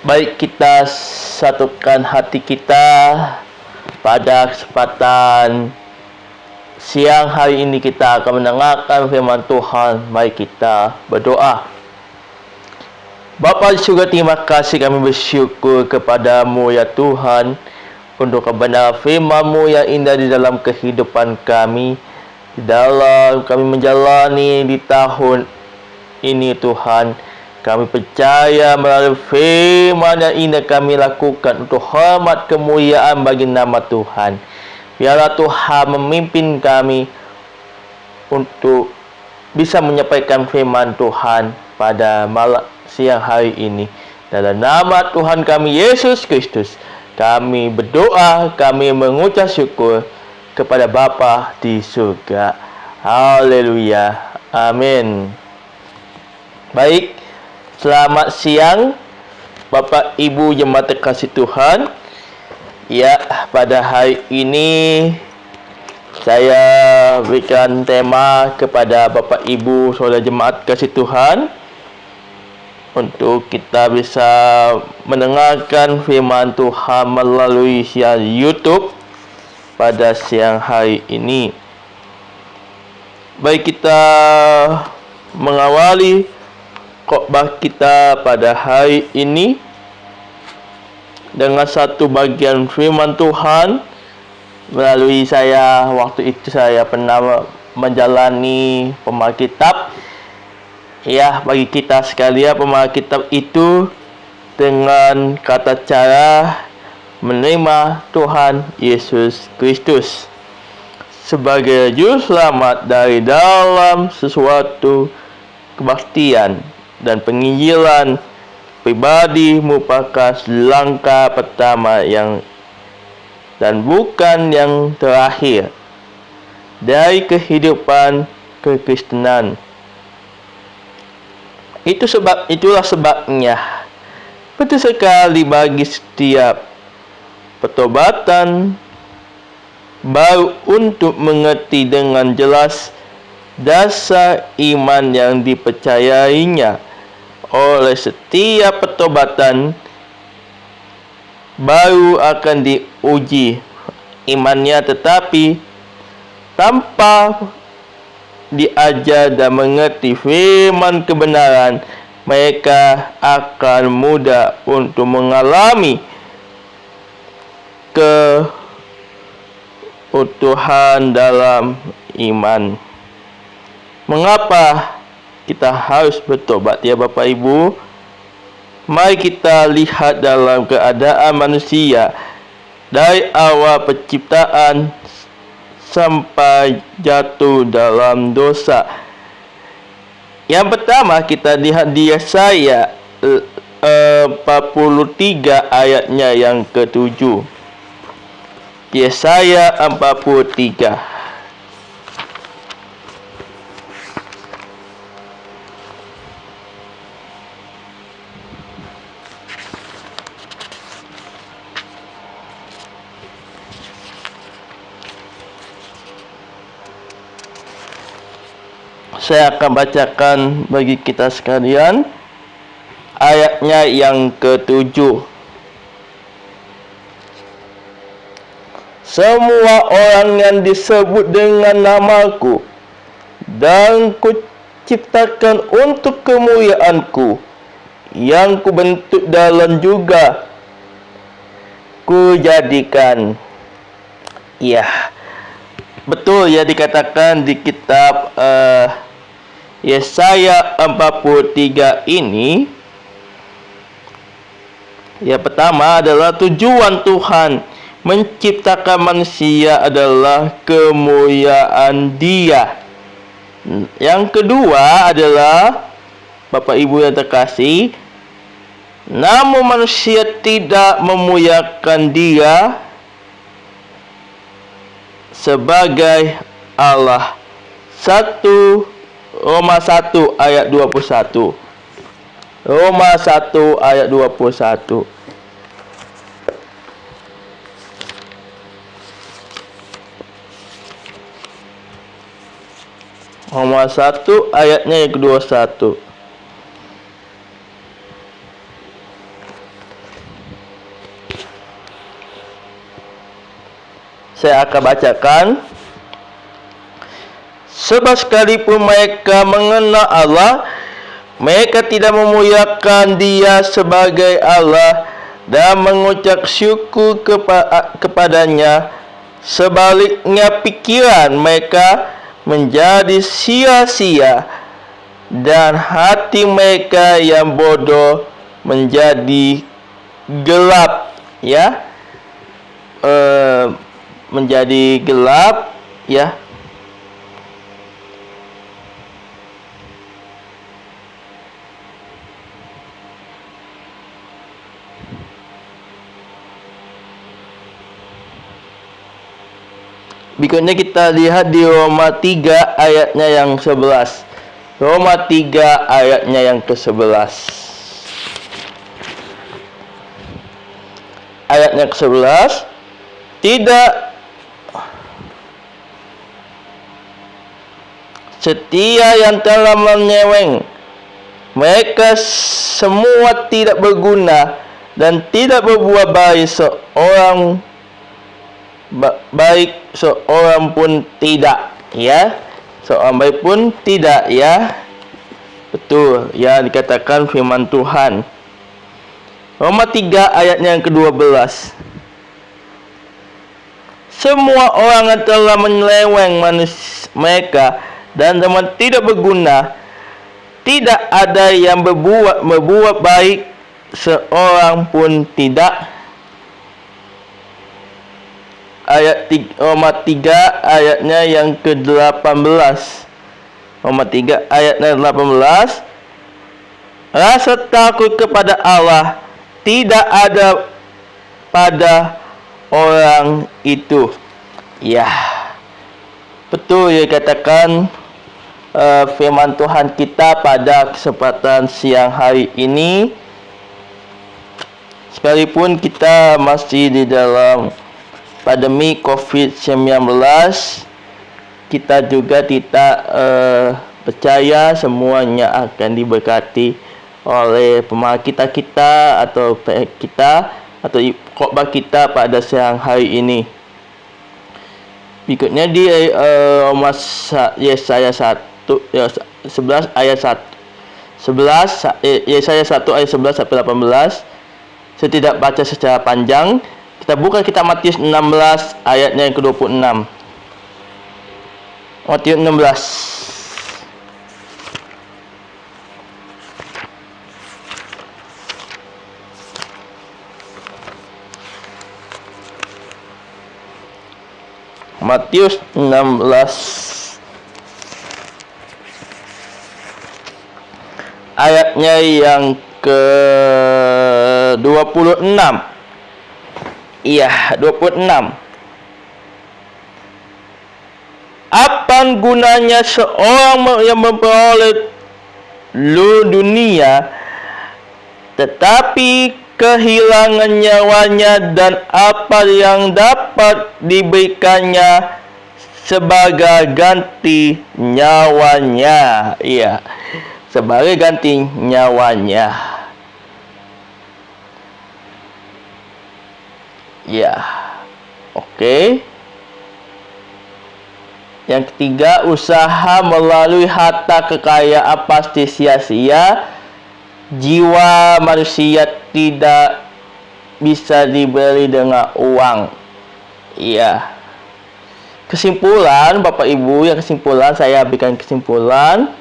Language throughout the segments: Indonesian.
Baik, kita satukan hati kita pada kesempatan siang hari ini. Kita akan mendengarkan firman Tuhan. Mari kita berdoa. Bapa di surga, terima kasih, kami bersyukur kepadamu ya Tuhan, untuk kebenaran firman-Mu yang indah di dalam kehidupan kami, di dalam kami menjalani di tahun ini Tuhan. Kami percaya melalui firman yang indah kami lakukan untuk hormat kemuliaan bagi nama Tuhan. Biarlah Tuhan memimpin kami untuk bisa menyampaikan firman Tuhan pada siang hari ini. Dalam nama Tuhan kami Yesus Kristus, kami berdoa, kami mengucap syukur kepada Bapa di surga. Haleluya. Amin. Baik. Selamat siang Bapak Ibu jemaat terkasih Tuhan. Ya, pada hari ini saya berikan tema kepada Bapak Ibu saudara jemaat kasih Tuhan untuk kita bisa mendengarkan firman Tuhan melalui siaran YouTube pada siang hari ini. Baik, kita mengawali khotbah kita pada hari ini dengan satu bagian firman Tuhan melalui saya. Waktu itu saya pernah menjalani pemahaman kitab. Ya, bagi kita sekalian, pemahaman kitab itu dengan kata cara menerima Tuhan Yesus Kristus sebagai juru selamat dari dalam sesuatu kebaktian dan penginjilan pribadi merupakan langkah pertama dan bukan yang terakhir dari kehidupan kekristenan. Itulah sebabnya penting sekali bagi setiap pertobatan baru untuk mengerti dengan jelas dasar iman yang dipercayainya. Oleh setiap pertobatan baru akan diuji imannya, tetapi tanpa diajar dan mengerti firman kebenaran, mereka akan mudah untuk mengalami keutuhan dalam iman. Mengapa kita harus bertobat ya Bapak Ibu? Mari kita lihat dalam keadaan manusia dari awal penciptaan sampai jatuh dalam dosa. Yang pertama kita lihat di Yesaya 43 ayatnya yang ke-7. Yesaya 43. Saya akan bacakan bagi kita sekalian ayatnya yang ke-7. Semua orang yang disebut dengan namaku dan kuciptakan untuk kemuliaanku, yang kubentuk dalam juga kujadikan. Ya, betul ya, dikatakan di kitab Yesaya 43 ini. Yang pertama adalah tujuan Tuhan menciptakan manusia adalah kemuliaan Dia. Yang kedua adalah, Bapak Ibu yang terkasih, namun manusia tidak memuliakan Dia sebagai Allah. Roma 1 ayat 21. Roma 1 ayat 21. Roma 1 ayatnya yang ke-21. Saya akan bacakan. Sebab sekalipun mereka mengenal Allah, mereka tidak memuliakan Dia sebagai Allah dan mengucap syukur kepadanya. Sebaliknya pikiran mereka menjadi sia-sia dan hati mereka yang bodoh menjadi gelap, ya. Menjadi gelap, ya. Berikutnya kita lihat di Roma 3 ayatnya yang 11. Roma 3 ayatnya yang ke-11. Ayatnya ke-11. Tidak setia yang telah menyeweng. Mereka semua tidak berguna dan tidak berbuat baik, seorang pun tidak, ya. Seorang baik pun tidak, ya. Betul, ya, dikatakan firman Tuhan. Roma 3 ayatnya yang ke-12. Semua orang yang telah menyeleweng mereka dan teman tidak berguna, tidak ada yang berbuat baik, seorang pun tidak. Ayat Roma 3 ayatnya yang ke-18. Roma 3 ayatnya 18. Rasa takut kepada Allah tidak ada pada orang itu. Ya, betul ya, katakan firman Tuhan kita pada kesempatan siang hari ini. Sekalipun kita masih di dalam pandemi COVID-19, kita juga tidak percaya semuanya akan diberkati oleh pemerintah kita atau khotbah kita pada siang hari ini. Berikutnya di Yesaya 11 ayat 1. Yesaya 1 ayat 11 sampai 18. Saya tidak baca secara panjang. Kita buka kitab Matius 16 ayatnya yang ke-26. Matius 16. Matius 16 ayatnya yang ke-26. Iya, 26. Apa gunanya seorang yang memperoleh dunia tetapi kehilangan nyawanya, dan apa yang dapat diberikannya sebagai ganti nyawanya? Iya, sebagai ganti nyawanya. Ya, oke. Yang ketiga, usaha melalui harta kekayaan pasti sia-sia. Jiwa manusia tidak bisa dibeli dengan uang. Iya. Kesimpulan, Bapak Ibu, saya berikan kesimpulan.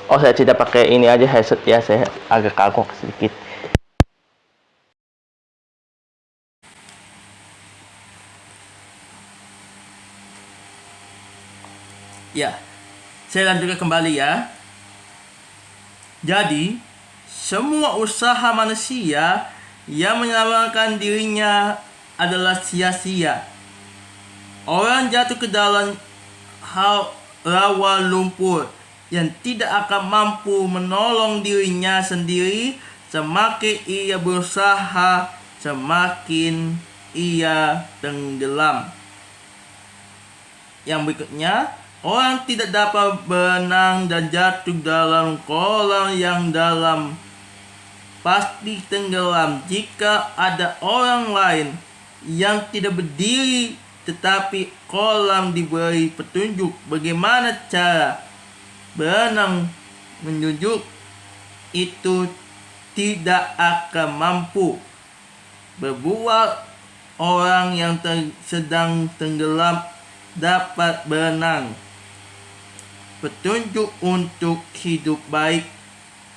Oh, saya tidak pakai ini aja headset ya, saya agak kagok sedikit. Ya, saya lanjutkan kembali ya. Jadi, semua usaha manusia yang menyelamatkan dirinya adalah sia-sia. Orang jatuh ke dalam rawa lumpur yang tidak akan mampu menolong dirinya sendiri. Semakin ia berusaha, semakin ia tenggelam. Yang berikutnya, orang tidak dapat berenang dan jatuh dalam kolam yang dalam. pasti tenggelam. Jika ada orang lain yang tidak berdiri tetapi kolam diberi petunjuk bagaimana cara berenang menunjuk, itu tidak akan mampu berbuat. Orang yang sedang tenggelam dapat berenang. Petunjuk untuk hidup baik.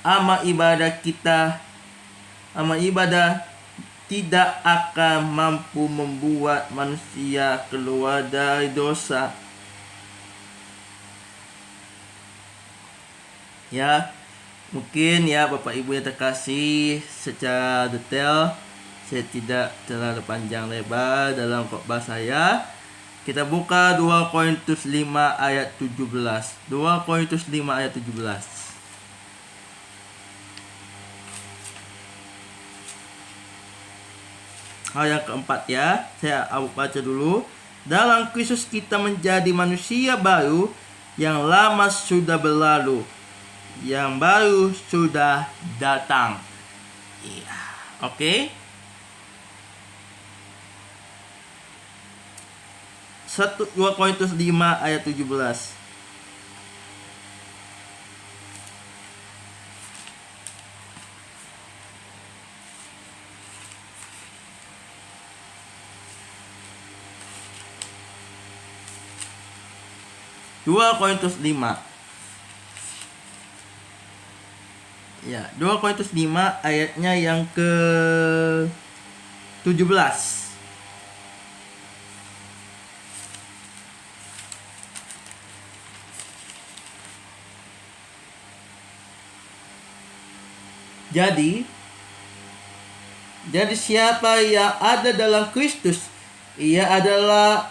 Amal ibadah tidak akan mampu membuat manusia keluar dari dosa. Ya, mungkin ya Bapak Ibu yang terkasih, secara detail saya tidak terlalu panjang lebar dalam khotbah saya. Kita buka 2 Korintus 5 ayat 17. 2 Korintus 5 ayat 17. Hal yang keempat ya, saya baca dulu. Dalam Kristus kita menjadi manusia baru, yang lama sudah berlalu, yang baru sudah datang. Iya, oke. 2 Korintus 5 ayat 17. Dua Korintus 5. Ya, 2 Korintus 5 ayatnya yang ke 17. Jadi siapa yang ada dalam Kristus, ia adalah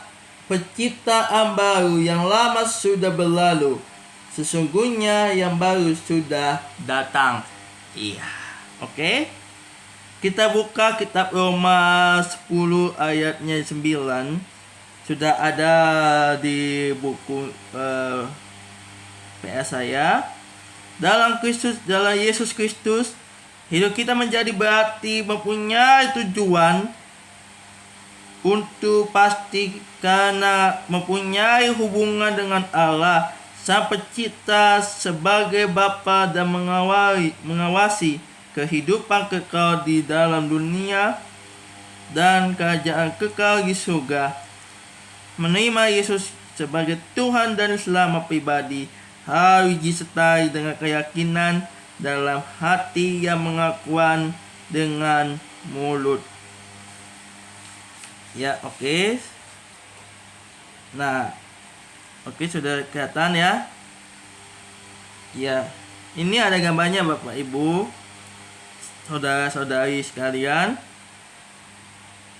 penciptaan baru, yang lama sudah berlalu, sesungguhnya yang baru sudah datang. Iya, oke. Kita buka kitab Roma 10 ayatnya 9. Sudah ada di buku PS saya. Dalam Yesus Kristus, hidup kita menjadi berarti mempunyai tujuan untuk pasti, karena mempunyai hubungan dengan Allah Sang Pencipta sebagai Bapa dan mengawasi kehidupan kekal di dalam dunia dan kerajaan kekal di surga. Menerima Yesus sebagai Tuhan dan Selamat pribadi harus disertai dengan keyakinan dalam hati yang mengakuan dengan mulut. Ya, oke. Nah, oke, sudah kelihatan ya. Ya, ini ada gambarnya Bapak Ibu, saudara-saudari sekalian.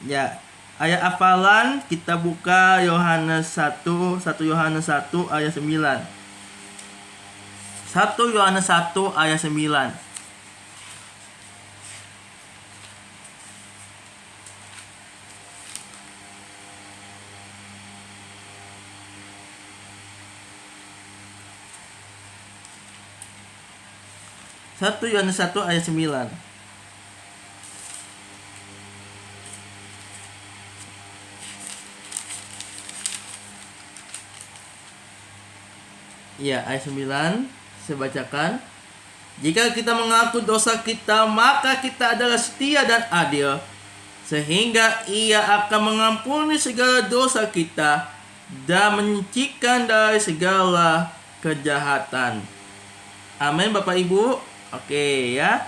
Ya, ayat hafalan kita buka Yohanes 1 Yohanes 1 ayat 9. 1 Yohanes 1 ayat 9. Satu Yohanes 1 ayat 9. Ya, ayat 9 saya bacakan. Jika kita mengaku dosa kita, maka kita adalah setia dan adil, sehingga Ia akan mengampuni segala dosa kita dan menyucikan dari segala kejahatan. Amin Bapak Ibu. Oke ya.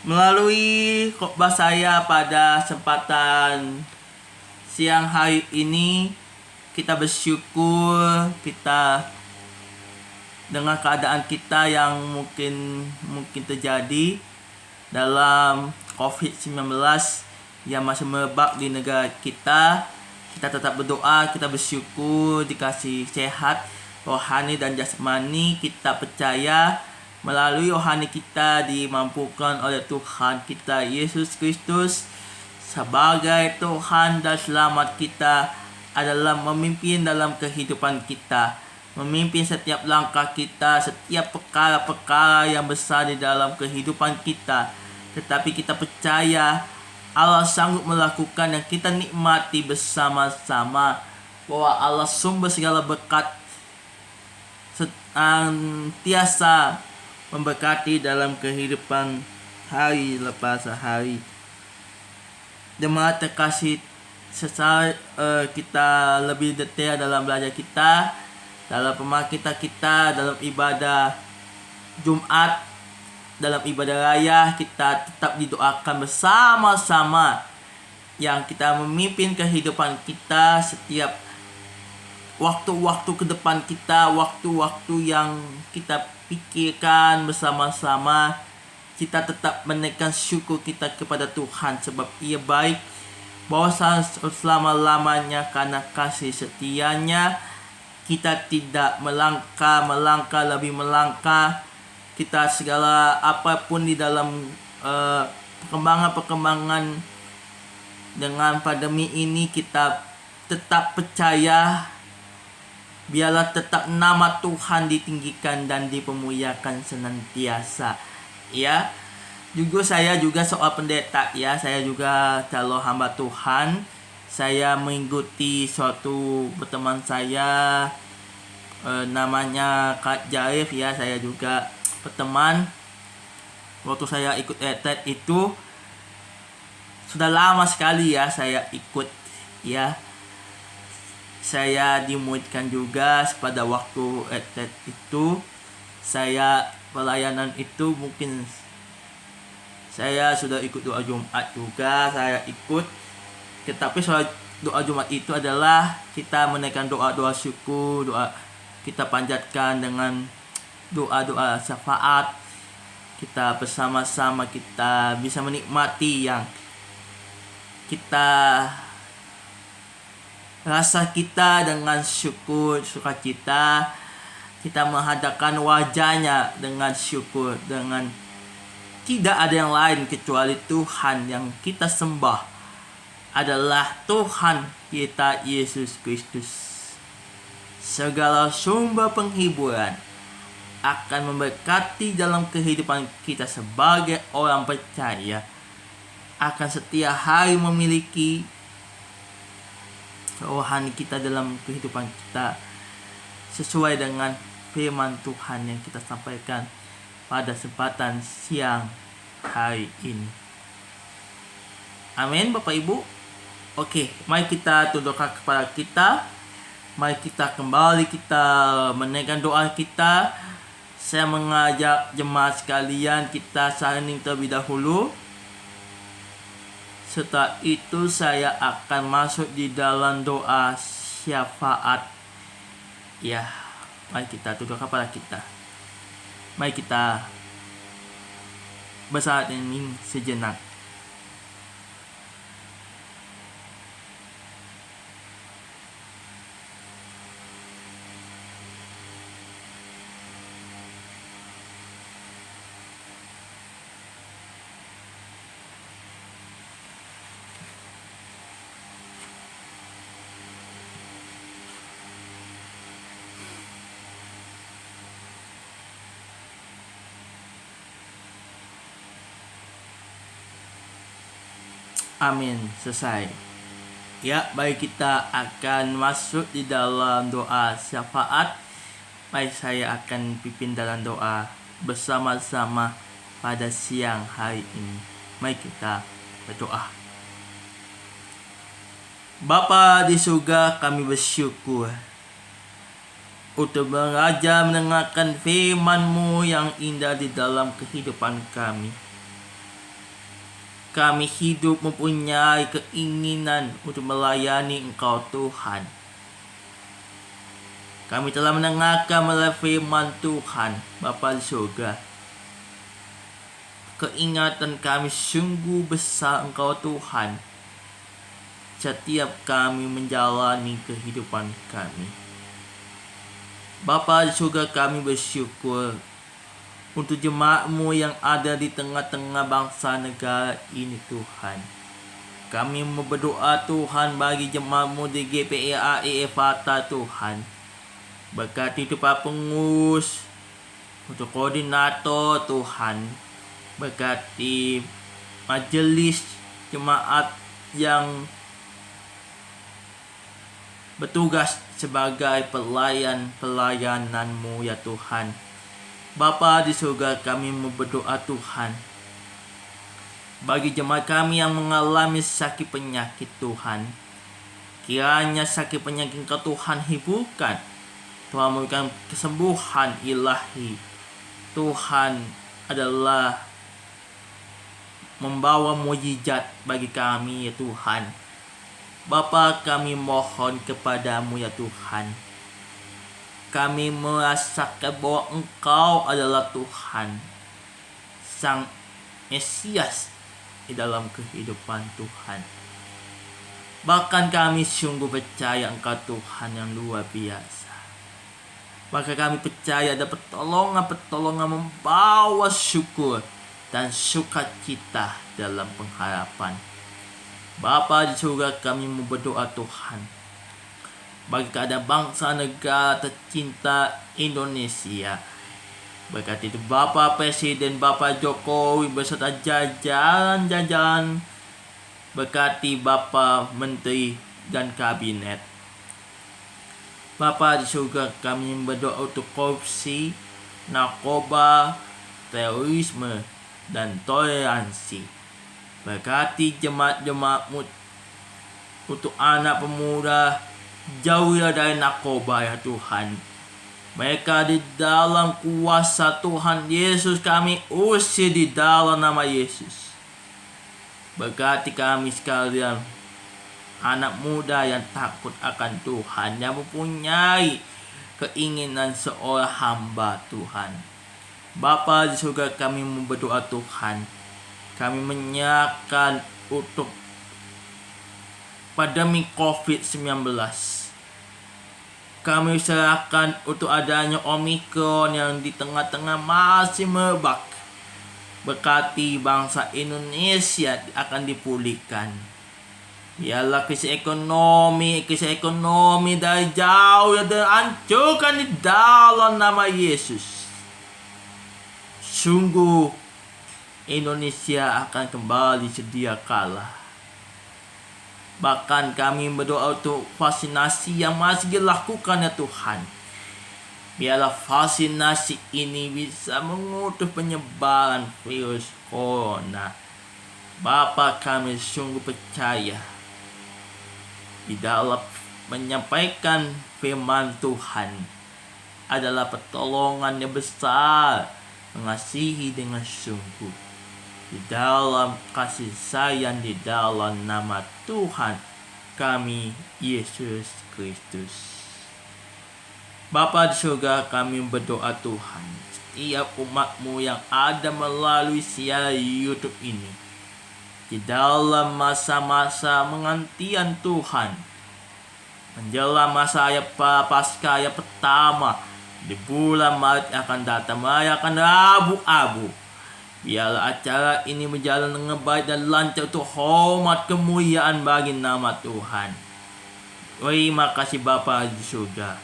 Melalui khotbah saya pada kesempatan siang hari ini, kita bersyukur kita dengan keadaan kita yang mungkin terjadi dalam COVID-19 yang masih merebak di negara kita. Kita tetap berdoa, kita bersyukur dikasih sehat rohani dan jasmani. Kita percaya melalui rohani kita dimampukan oleh Tuhan kita Yesus Kristus sebagai Tuhan dan Selamat kita, adalah memimpin dalam kehidupan kita, memimpin setiap langkah kita, setiap perkara-perkara yang besar di dalam kehidupan kita. tetapi kita percaya Allah sanggup melakukan yang kita nikmati bersama-sama, bahwa Allah sumber segala berkat tiasa memberkati dalam kehidupan hari lepas hari. Jemaat terkasih, sesaat kita lebih detail dalam belajar kita, dalam pemakitan kita, dalam ibadah Jumat, dalam ibadah raya, kita tetap didoakan bersama-sama yang kita memimpin kehidupan kita setiap waktu-waktu ke depan kita, waktu-waktu yang kita pikirkan bersama-sama. Kita tetap menaikkan syukur kita kepada Tuhan sebab Ia baik, bahwa selama-lamanya karena kasih setianya. Kita tidak melangkah lebih melangkah. Kita segala apapun di dalam perkembangan dengan pandemi ini, kita tetap percaya, biarlah tetap nama Tuhan ditinggikan dan dipemuliakan senantiasa. Ya, saya juga seorang pendeta, ya. Saya juga calon hamba Tuhan. Saya mengikuti suatu berteman saya, namanya Kak Jaif, ya. Saya juga berteman. Waktu saya ikut retret itu sudah lama sekali, ya, saya ikut, ya. Saya dimuridkan juga pada waktu retret itu. Saya pelayanan itu mungkin saya sudah ikut doa Jumat juga, saya ikut. Tetapi soal doa Jumat itu adalah kita menaikkan doa-doa syukur, doa kita panjatkan dengan doa-doa syafaat. Kita bersama-sama kita bisa menikmati yang kita rasa kita dengan syukur, sukacita. Kita menghadapkan wajahnya dengan syukur, dengan tidak ada yang lain kecuali Tuhan yang kita sembah adalah Tuhan kita Yesus Kristus. Segala sumber penghiburan akan memberkati dalam kehidupan kita sebagai orang percaya, akan setiap hari memiliki kerohanian kita dalam kehidupan kita sesuai dengan firman Tuhan yang kita sampaikan pada kesempatan siang hari ini. Amin, Bapak Ibu. Oke, mari kita tundukkan kepala kita. Mari kita kembali, kita menaikkan doa kita. Saya mengajak jemaat sekalian kita saling terlebih dahulu. Setelah itu saya akan masuk di dalam doa syafaat. Ya, mari kita tundukkan kepala kita. Mari kita bersaat ini sejenak. Amin, selesai. Ya, baik, kita akan masuk di dalam doa syafaat. Baik, saya akan pimpin dalam doa bersama-sama pada siang hari ini. Mari kita berdoa. Bapa di surga, kami bersyukur untuk belajar mendengarkan firman-Mu yang indah di dalam kehidupan kami. Kami hidup mempunyai keinginan untuk melayani Engkau Tuhan. Kami telah mendengarkan melalui firman Tuhan, Bapa di surga. Keingatan kami sungguh besar Engkau Tuhan. Setiap kami menjalani kehidupan kami. Bapa di surga, kami bersyukur untuk jemaat-Mu yang ada di tengah-tengah bangsa negara ini Tuhan. Kami berdoa Tuhan bagi jemaat-Mu di GPAI Efata Tuhan. Berkati itu para pengurus, untuk koordinator Tuhan. Berkati majelis jemaat yang bertugas sebagai pelayan-pelayanan-Mu ya Tuhan. Bapa di surga, kami berdoa Tuhan, bagi jemaat kami yang mengalami sakit penyakit Tuhan, kiranya sakit penyakit Engkau Tuhan hiburkan. Tuhan memberikan kesembuhan ilahi. Tuhan adalah membawa mukjizat bagi kami ya Tuhan. Bapa, kami mohon kepadamu ya Tuhan. Kami merasakan bahwa Engkau adalah Tuhan, Sang Mesias di dalam kehidupan Tuhan. Bahkan kami sungguh percaya Engkau Tuhan yang luar biasa. Maka kami percaya ada pertolongan membawa syukur dan sukacita dalam pengharapan. Bapa di surga, kami berdoa Tuhan, bagi keadaan bangsa negara tercinta Indonesia. Berkati itu Bapak Presiden, Bapak Jokowi beserta jajaran-jajaran. Berkati Bapak Menteri dan Kabinet. Bapa di surga, kami berdoa untuk korupsi, narkoba, terorisme, dan toleransi. Berkati jemaat-jemaat-Mu untuk anak pemuda, jauhilah dari narkoba ya Tuhan. Mereka di dalam kuasa Tuhan Yesus, kami usir di dalam nama Yesus. Berkati kami sekalian, anak muda yang takut akan Tuhan, yang mempunyai keinginan seorang hamba Tuhan. Bapa di surga, kami berdoa Tuhan, kami menyerahkan untuk pandemi COVID-19. Kami serahkan untuk adanya Omikron yang di tengah-tengah masih merebak. Berkati bangsa Indonesia akan dipulihkan. Biarlah krisis ekonomi dari jauh yang dihancurkan di dalam nama Yesus. Sungguh Indonesia akan kembali sedia kala. Bahkan kami berdoa untuk vaksinasi yang masih dilakukan ya Tuhan. Biarlah vaksinasi ini bisa mengutus penyebaran virus corona. Bapa, kami sungguh percaya di dalam menyampaikan firman Tuhan adalah pertolongan yang besar, mengasihi dengan sungguh. Di dalam kasih sayang, di dalam nama Tuhan kami Yesus Kristus. Bapa di surga, kami berdoa Tuhan, setiap umat-Mu yang ada melalui siaran YouTube ini, di dalam masa-masa pengantian Tuhan, menjelang masa Paskah yang pertama di bulan Maret akan datang, merayakan Rabu-Abu. Biarlah acara ini berjalan dengan baik dan lancar untuk hormat kemuliaan bagi nama Tuhan. Terima kasih Bapa di surga.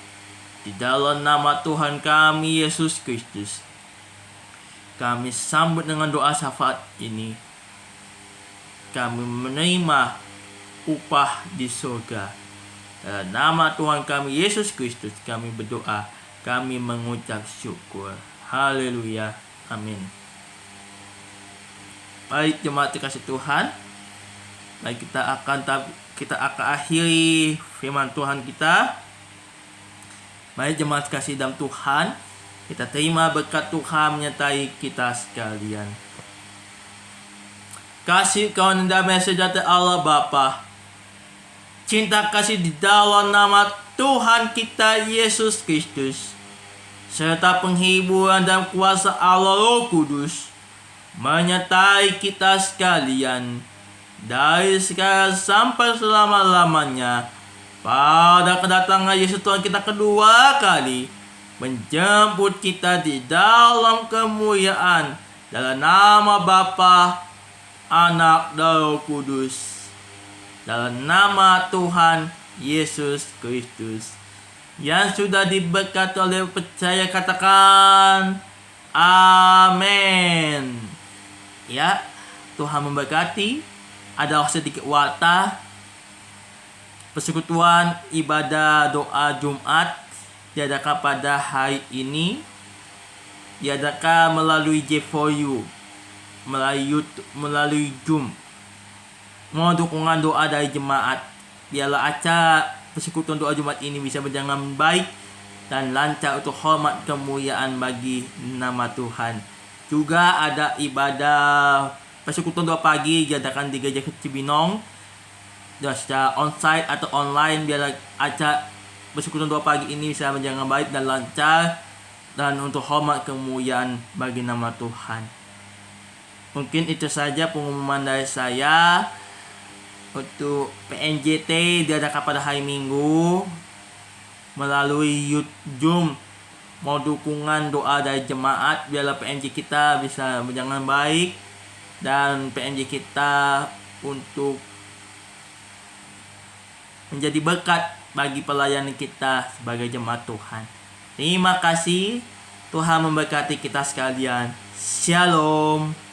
Di dalam nama Tuhan kami Yesus Kristus, kami sambut dengan doa syafaat ini. Kami menerima upah di surga. Dalam nama Tuhan kami Yesus Kristus kami berdoa, kami mengucap syukur. Haleluya. Amin. Baik jemaat dikasih Tuhan, baik kita akan akhiri firman Tuhan kita. Baik jemaat kasih dalam Tuhan, kita terima berkat Tuhan menyertai kita sekalian. Kasih kawan damai sejahtera Allah Bapa, cinta kasih di dalam nama Tuhan kita Yesus Kristus, serta penghiburan dan kuasa Allah Roh Kudus menyertai kita sekalian dari sekarang sampai selama-lamanya, pada kedatangan Yesus Tuhan kita kedua kali menjemput kita di dalam kemuliaan, dalam nama Bapa, Anak dan Roh Kudus, dalam nama Tuhan Yesus Kristus yang sudah diberkati oleh percaya, katakan amin. Ya, Tuhan memberkati. Ada sedikit warta persekutuan ibadah doa Jumat diadakan pada hari ini. Diadakan melalui J4U, melalui Zoom. Mohon dukungan doa dari jemaat. Biarlah acara persekutuan doa Jumat ini bisa berjalan baik dan lancar untuk hormat kemuliaan bagi nama Tuhan. Juga ada ibadah persekutuan doa pagi diadakan di Gereja Cibinong, dan secara onsite atau online. Biarlah acara persekutuan doa pagi ini bisa berjalan baik dan lancar dan untuk hormat kemuliaan bagi nama Tuhan. Mungkin itu saja pengumuman dari saya. Untuk PNJT diadakan pada hari Minggu melalui Zoom. Mau dukungan doa dari jemaat biarlah PNJ kita bisa berjalan baik dan PNJ kita untuk menjadi berkat bagi pelayanan kita sebagai jemaat Tuhan. Terima kasih. Tuhan memberkati kita sekalian. Shalom.